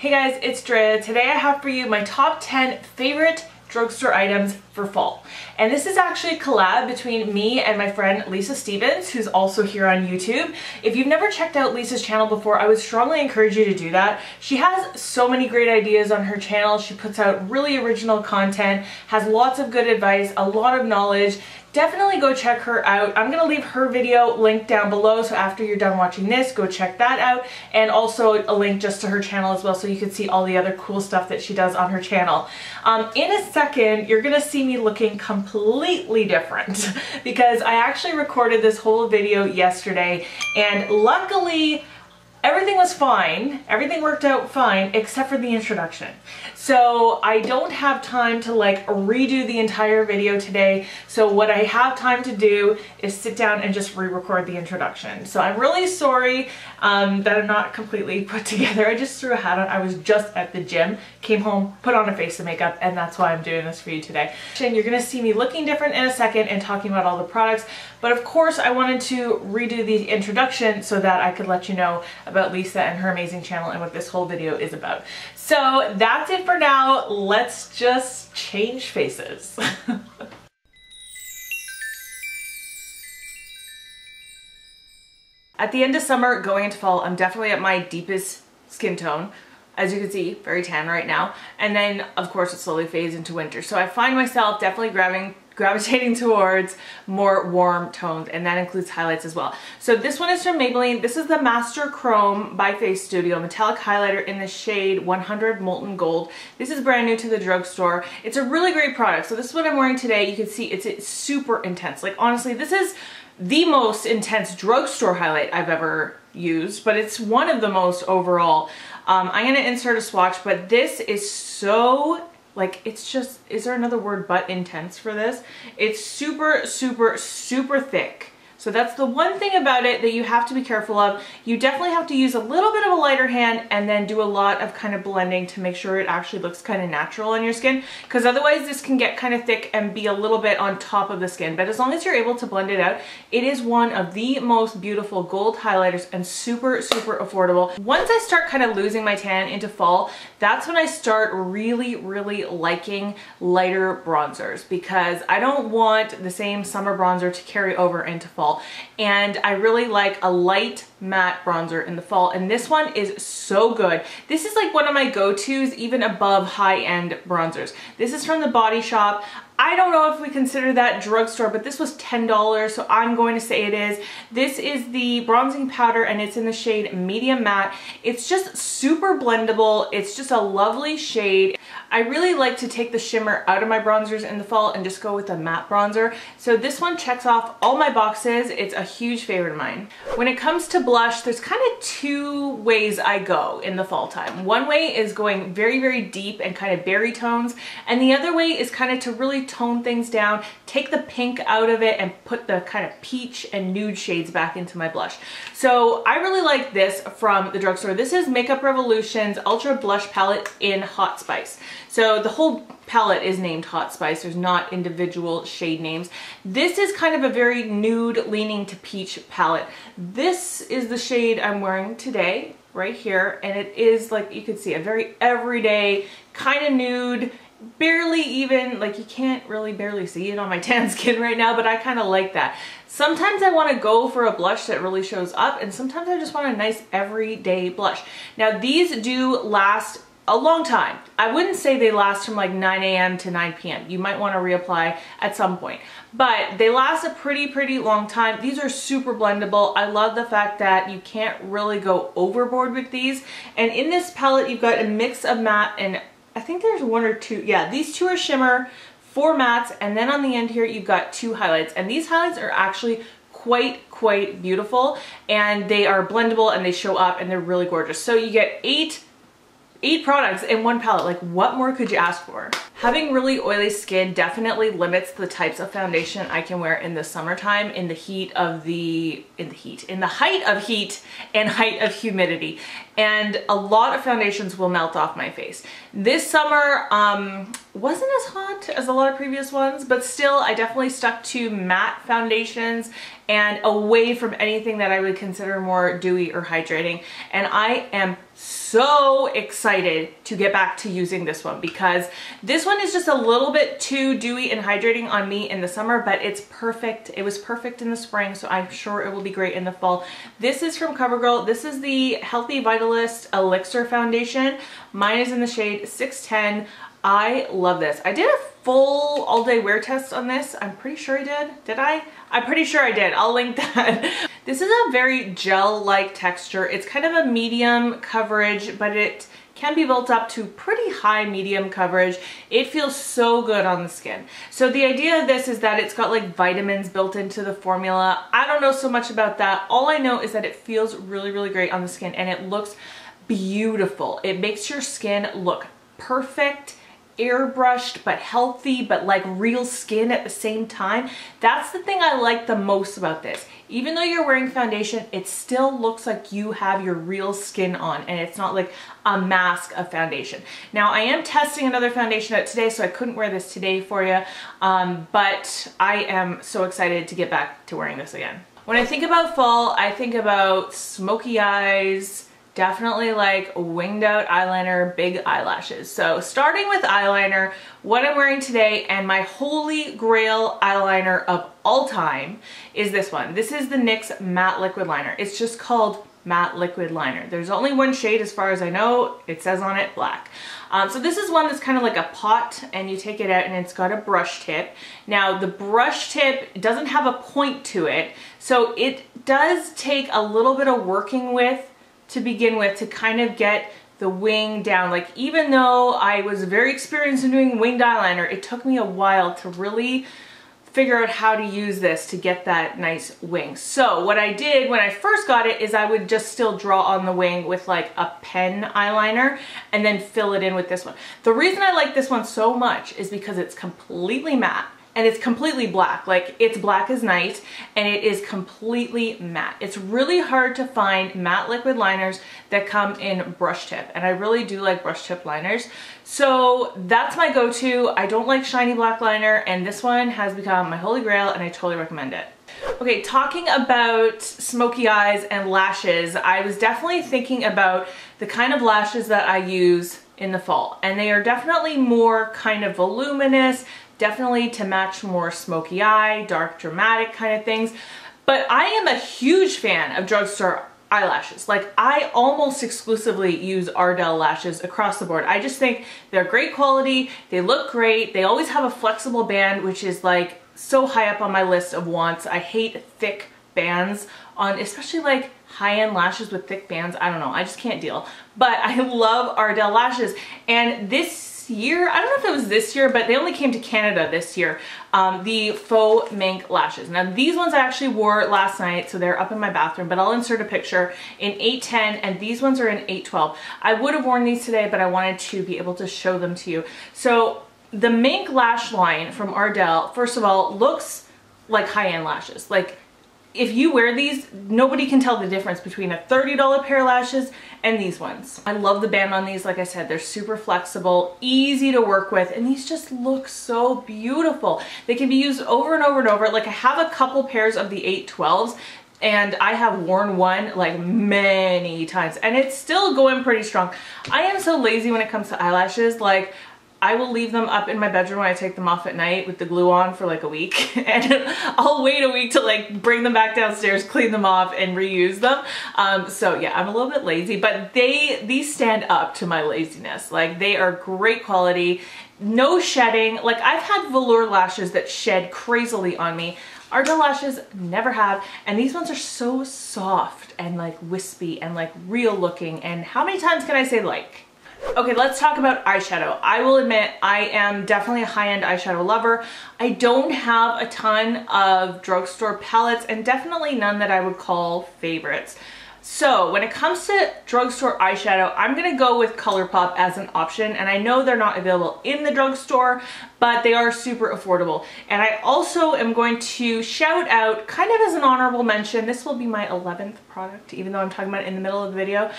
Hey guys, it's Drea. Today I have for you my top 10 favorite drugstore items for fall. And this is actually a collab between me and my friend Lisa Stevens, who's also here on YouTube. If you've never checked out Lisa's channel before, I would strongly encourage you to do that. She has so many great ideas on her channel. She puts out really original content, has lots of good advice, a lot of knowledge. Definitely go check her out. I'm gonna leave her video linked down below, so after you're done watching this, go check that out, and also a link just to her channel as well, so you can see all the other cool stuff that she does on her channel. In a second, you're gonna see me looking completely different because I actually recorded this whole video yesterday, and luckily everything was fine. Everything worked out fine except for the introduction. So I don't have time to like redo the entire video today. So what I have time to do is sit down and just re-record the introduction. So I'm really sorry that I'm not completely put together. I just threw a hat on. I was just at the gym, came home, put on a face of makeup, and that's why I'm doing this for you today. And you're gonna see me looking different in a second and talking about all the products. But of course I wanted to redo the introduction so that I could let you know about Lisa and her amazing channel and what this whole video is about. So that's it for now. Let's just change faces. At the end of summer, going into fall, I'm definitely at my deepest skin tone. As you can see, very tan right now. And then, of course, it slowly fades into winter. So I find myself definitely gravitating towards more warm tones, and that includes highlights as well. So this one is from Maybelline. This is the Master Chrome by Face Studio metallic highlighter in the shade 100 Molten Gold. This is brand new to the drugstore. It's a really great product. So this is what I'm wearing today. You can see it's super intense. Like honestly, this is the most intense drugstore highlight I've ever used, but it's one of the most overall. I'm gonna insert a swatch, but this is so, like, it's just, is there another word but intense for this? It's super, super, super thick. So that's the one thing about it that you have to be careful of. You definitely have to use a little bit of a lighter hand and then do a lot of kind of blending to make sure it actually looks kind of natural on your skin, because otherwise this can get kind of thick and be a little bit on top of the skin. But as long as you're able to blend it out, it is one of the most beautiful gold highlighters and super, super affordable. Once I start kind of losing my tan into fall, that's when I start really, really liking lighter bronzers, because I don't want the same summer bronzer to carry over into fall. And I really like a light matte bronzer in the fall, and this one is so good. This is like one of my go-tos, even above high-end bronzers. This is from the Body Shop. I don't know if we consider that drugstore, but this was $10, so I'm going to say it is. This is the bronzing powder, and it's in the shade Medium Matte. It's just super blendable. It's just a lovely shade. I really like to take the shimmer out of my bronzers in the fall and just go with a matte bronzer. So this one checks off all my boxes. It's a huge favorite of mine. When it comes to blush, there's kind of two ways I go in the fall time. One way is going very, very deep and kind of berry tones, and the other way is kind of to really tone things down, take the pink out of it, and put the kind of peach and nude shades back into my blush. So I really like this from the drugstore. This is Makeup Revolution's Ultra Blush Palette in Hot Spice. So the whole palette is named Hot Spice. There's not individual shade names. This is kind of a very nude leaning to peach palette. This is the shade I'm wearing today right here, and it is, like you can see, a very everyday kind of nude, barely even, like you can't really barely see it on my tan skin right now, but I kind of like that. Sometimes I want to go for a blush that really shows up, and sometimes I just want a nice everyday blush. Now these do last a long time. I wouldn't say they last from like 9 a.m. to 9 p.m. You might want to reapply at some point, but they last a pretty long time. These are super blendable. I love the fact that you can't really go overboard with these. And in this palette, you've got a mix of matte, and I think there's one or two. Yeah, these two are shimmer, 4 mattes, and then on the end here, you've got 2 highlights. And these highlights are actually quite beautiful, and they are blendable, and they show up, and they're really gorgeous. So you get 8 products in one palette. Like, what more could you ask for? Having really oily skin definitely limits the types of foundation I can wear in the summertime, in the height of heat and height of humidity. And a lot of foundations will melt off my face. This summer wasn't as hot as a lot of previous ones, but still I definitely stuck to matte foundations and away from anything that I would consider more dewy or hydrating. And I am so excited to get back to using this one because this one is just a little bit too dewy and hydrating on me in the summer, but it's perfect. It was perfect in the spring, so I'm sure it will be great in the fall. This is from CoverGirl. This is the Healthy Vitalist Elixir Foundation. Mine is in the shade 610. I love this. I did a full all-day wear test on this. I'm pretty sure I did. Did I? I'm pretty sure I did. I'll link that. This is a very gel-like texture. It's kind of a medium coverage, but it can be built up to pretty high medium coverage. It feels so good on the skin. So the idea of this is that it's got like vitamins built into the formula. I don't know so much about that. All I know is that it feels really, really great on the skin and it looks beautiful. It makes your skin look perfect, airbrushed, but healthy, but like real skin at the same time. That's the thing I like the most about this. Even though you're wearing foundation, it still looks like you have your real skin on and it's not like a mask of foundation. Now I am testing another foundation out today, so I couldn't wear this today for you, but I am so excited to get back to wearing this again. When I think about fall, I think about smoky eyes, definitely like winged out eyeliner, big eyelashes. So starting with eyeliner, what I'm wearing today and my holy grail eyeliner of all time is this one. This is the NYX Matte Liquid Liner. It's just called Matte Liquid Liner. There's only one shade as far as I know. It says on it black. So this is one that's kind of like a pot and you take it out and it's got a brush tip. Now the brush tip doesn't have a point to it, so it does take a little bit of working with to begin with to kind of get the wing down. Like even though I was very experienced in doing winged eyeliner, it took me a while to really figure out how to use this to get that nice wing. So what I did when I first got it is I would just still draw on the wing with like a pen eyeliner and then fill it in with this one. The reason I like this one so much is because it's completely matte. And it's completely black, like it's black as night and it is completely matte. It's really hard to find matte liquid liners that come in brush tip, and I really do like brush tip liners. So that's my go-to. I don't like shiny black liner and this one has become my holy grail and I totally recommend it. Okay, talking about smoky eyes and lashes, I was definitely thinking about the kind of lashes that I use in the fall, and they are definitely more kind of voluminous, definitely to match more smoky eye, dark dramatic kind of things. But I am a huge fan of drugstore eyelashes. Like I almost exclusively use Ardell lashes across the board. I just think they're great quality, they look great, they always have a flexible band, which is like so high up on my list of wants. I hate thick bands on, especially like high-end lashes with thick bands. I don't know, I just can't deal. But I love Ardell lashes, and this year, I don't know if it was this year, but they only came to Canada this year, the faux mink lashes. Now these ones I actually wore last night, so they're up in my bathroom, but I'll insert a picture in 810 and these ones are in 812. I would have worn these today, but I wanted to be able to show them to you. So the mink lash line from Ardell, first of all, looks like high-end lashes. Like if you wear these, nobody can tell the difference between a $30 pair of lashes and these ones. I love the band on these. Like I said, they're super flexible, easy to work with, and these just look so beautiful. They can be used over and over and over. Like I have a couple pairs of the 812s and I have worn one like many times and it's still going pretty strong. I am so lazy when it comes to eyelashes. Like I will leave them up in my bedroom when I take them off at night with the glue on for like a week, and I'll wait a week to like bring them back downstairs, clean them off and reuse them. So yeah, I'm a little bit lazy, but these stand up to my laziness. Like they are great quality, no shedding. Like I've had velour lashes that shed crazily on me. Ardell lashes never have, and these ones are so soft and like wispy and like real looking. And how many times can I say like? Okay, let's talk about eyeshadow. I will admit I am definitely a high-end eyeshadow lover. I don't have a ton of drugstore palettes and definitely none that I would call favorites. So when it comes to drugstore eyeshadow, I'm gonna go with ColourPop as an option, and I know they're not available in the drugstore, but they are super affordable. And I also am going to shout out, kind of as an honorable mention, this will be my 11th product, even though I'm talking about it in the middle of the video,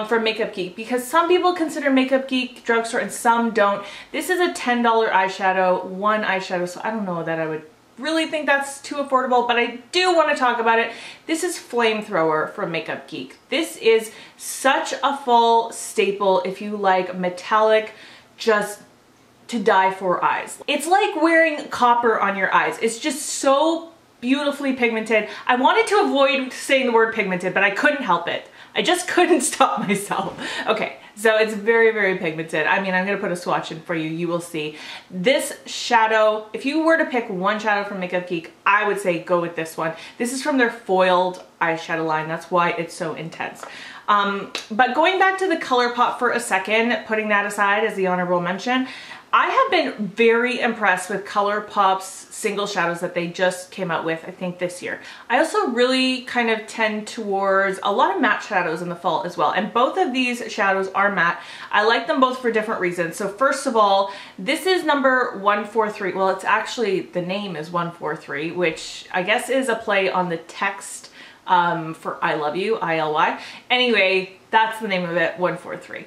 for Makeup Geek, because some people consider Makeup Geek drugstore and some don't. This is a $10 eyeshadow, one eyeshadow, so I don't know that I would really think that's too affordable, but I do want to talk about it. This is Flamethrower from Makeup Geek. This is such a fall staple if you like metallic, just to die for eyes. It's like wearing copper on your eyes. It's just so beautifully pigmented. I wanted to avoid saying the word pigmented, but I couldn't help it. I just couldn't stop myself. Okay, so it's very, very pigmented. I mean, I'm gonna put a swatch in for you, you will see. This shadow, if you were to pick one shadow from Makeup Geek, I would say go with this one. This is from their foiled eyeshadow line. That's why it's so intense. But going back to the ColourPop for a second, putting that aside as the honorable mention, I have been very impressed with ColourPop's single shadows that they just came out with, I think this year. I also really kind of tend towards a lot of matte shadows in the fall as well, and both of these shadows are matte. I like them both for different reasons. So first of all, this is number 143. Well, it's actually, the name is 143, which I guess is a play on the text for I love you, ILY. Anyway, that's the name of it, 143.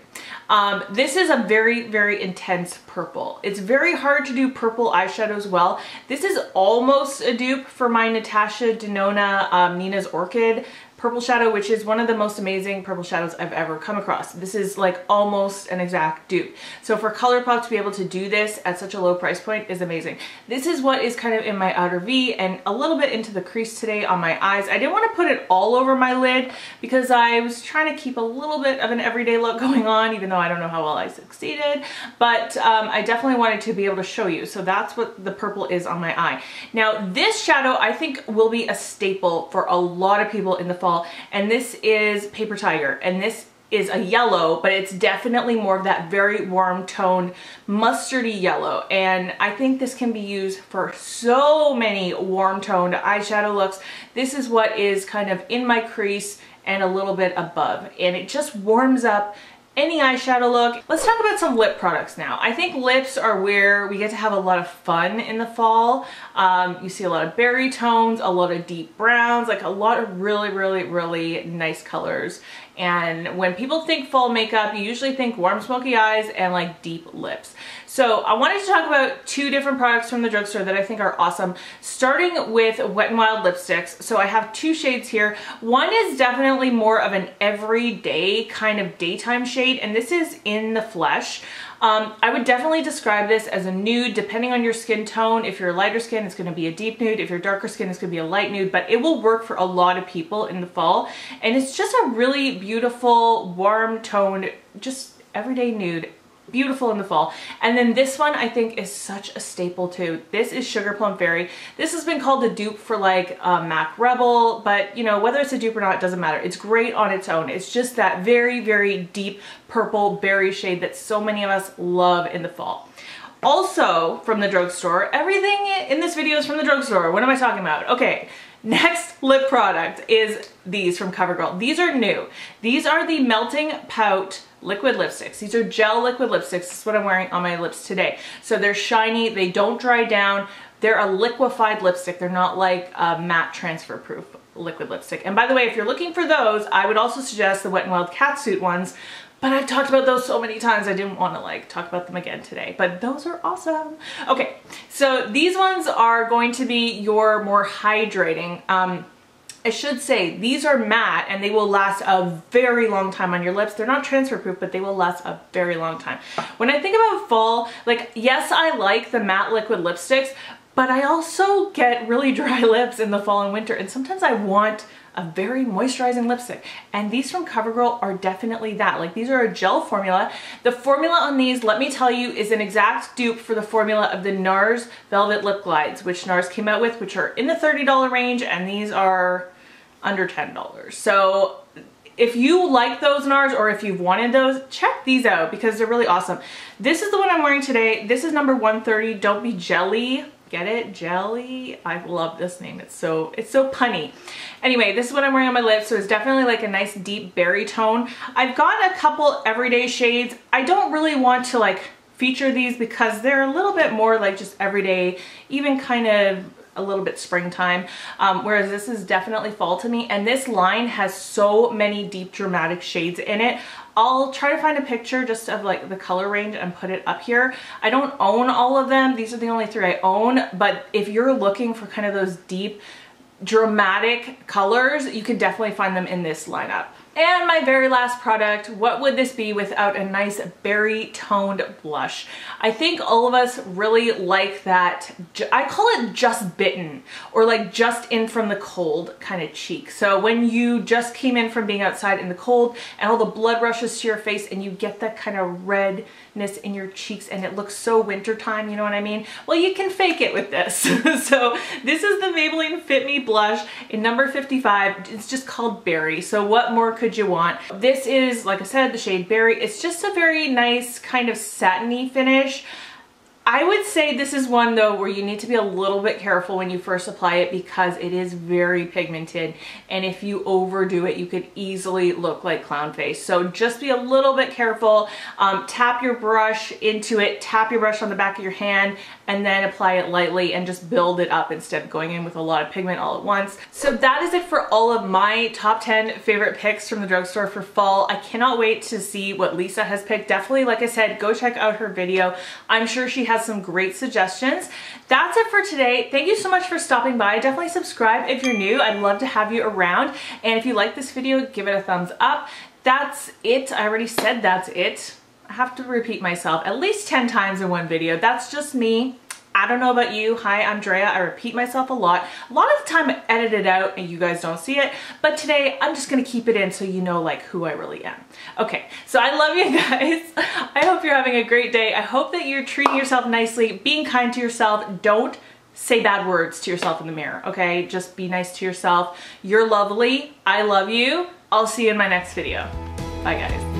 This is a very, very intense purple. It's very hard to do purple eyeshadows well. This is almost a dupe for my Natasha Denona Nina's Orchid purple shadow, which is one of the most amazing purple shadows I've ever come across. This is like almost an exact dupe. So for ColourPop to be able to do this at such a low price point is amazing. This is what is kind of in my outer V and a little bit into the crease today on my eyes. I didn't want to put it all over my lid because I was trying to keep a little bit of an everyday look going on, even though I don't know how well I succeeded, but I definitely wanted to be able to show you. So that's what the purple is on my eye. Now this shadow I think will be a staple for a lot of people in the fall, and this is Paper Tiger, and this is a yellow, but it's definitely more of that very warm toned mustardy yellow, and I think this can be used for so many warm toned eyeshadow looks. This is what is kind of in my crease and a little bit above, and it just warms up any eyeshadow look. Let's talk about some lip products now. I think lips are where we get to have a lot of fun in the fall. You see a lot of berry tones, a lot of deep browns, like a lot of really, really, really nice colors. And when people think fall makeup, you usually think warm smoky eyes and like deep lips. So I wanted to talk about two different products from the drugstore that I think are awesome, starting with Wet n Wild lipsticks. So I have two shades here. One is definitely more of an everyday kind of daytime shade, and this is In the Flesh. I would definitely describe this as a nude, depending on your skin tone. If you're lighter skin, it's going to be a deep nude. If you're darker skin, it's going to be a light nude, but it will work for a lot of people in the fall. And it's just a really beautiful, warm toned, just everyday nude. Beautiful in the fall. And then this one I think is such a staple too. This is Sugar Plum Fairy. This has been called a dupe for like MAC Rebel, but you know, whether it's a dupe or not, it doesn't matter. It's great on its own. It's just that very, very deep purple berry shade that so many of us love in the fall. Also from the drugstore, everything in this video is from the drugstore. What am I talking about? Okay. Next lip product is these from CoverGirl. These are new. These are the Melting Pout liquid lipsticks. These are gel liquid lipsticks. This is what I'm wearing on my lips today. So they're shiny, they don't dry down. They're a liquefied lipstick. They're not like a matte transfer proof liquid lipstick. And by the way, if you're looking for those, I would also suggest the Wet n Wild Catsuit ones. But I've talked about those so many times, I didn't want to like talk about them again today, but those are awesome. Okay, so these ones are going to be your more hydrating. I should say these are matte and they will last a very long time on your lips. They're not transfer proof, but they will last a very long time. When I think about fall, like yes, I like the matte liquid lipsticks, but I also get really dry lips in the fall and winter, and sometimes I want a very moisturizing lipstick, and these from CoverGirl are definitely that. Like these are a gel formula. The formula on these, let me tell you, is an exact dupe for the formula of the NARS Velvet Lip Glides, which NARS came out with, which are in the $30 range, and these are under $10. So if you like those NARS, or if you've wanted those, check these out because they're really awesome. This is the one I'm wearing today. This is number 130, Don't Be Jelly. Get it? Jelly? I love this name. It's so punny. Anyway, this is what I'm wearing on my lips, so it's definitely like a nice deep berry tone. I've got a couple everyday shades. I don't really want to like feature these because they're a little bit more like just everyday, even kind of a little bit springtime, whereas this is definitely fall to me, and this line has so many deep dramatic shades in it. I'll try to find a picture just of like the color range and put it up here. I don't own all of them. These are the only 3 I own, but if you're looking for kind of those deep, dramatic colors, you can definitely find them in this lineup. And my very last product, what would this be without a nice berry toned blush? I think all of us really like that, I call it just bitten, or like just in from the cold kind of cheek. So when you just came in from being outside in the cold and all the blood rushes to your face and you get that kind of redness in your cheeks and it looks so wintertime, you know what I mean? Well, you can fake it with this. So this is the Maybelline Fit Me blush in number 55. It's just called Berry. So what more could you want? This is, like I said, the shade Berry. It's just a very nice kind of satiny finish. I would say this is one though where you need to be a little bit careful when you first apply it because it is very pigmented, and if you overdo it you could easily look like clown face. So just be a little bit careful. Tap your brush into it, tap your brush on the back of your hand, and then apply it lightly and just build it up instead of going in with a lot of pigment all at once. So that is it for all of my top 10 favorite picks from the drugstore for fall. I cannot wait to see what Lisa has picked. Definitely, like I said, go check out her video. I'm sure she has some great suggestions. That's it for today. Thank you so much for stopping by. Definitely subscribe if you're new. I'd love to have you around. And if you like this video, give it a thumbs up. That's it. I already said that's it. I have to repeat myself at least 10 times in one video. That's just me. I don't know about you. Hi, I'm Drea. I repeat myself a lot. A lot of the time I edit it out and you guys don't see it, but today I'm just gonna keep it in so you know like who I really am. Okay, so I love you guys. I hope you're having a great day. I hope that you're treating yourself nicely, being kind to yourself. Don't say bad words to yourself in the mirror, okay? Just be nice to yourself. You're lovely. I love you. I'll see you in my next video. Bye guys.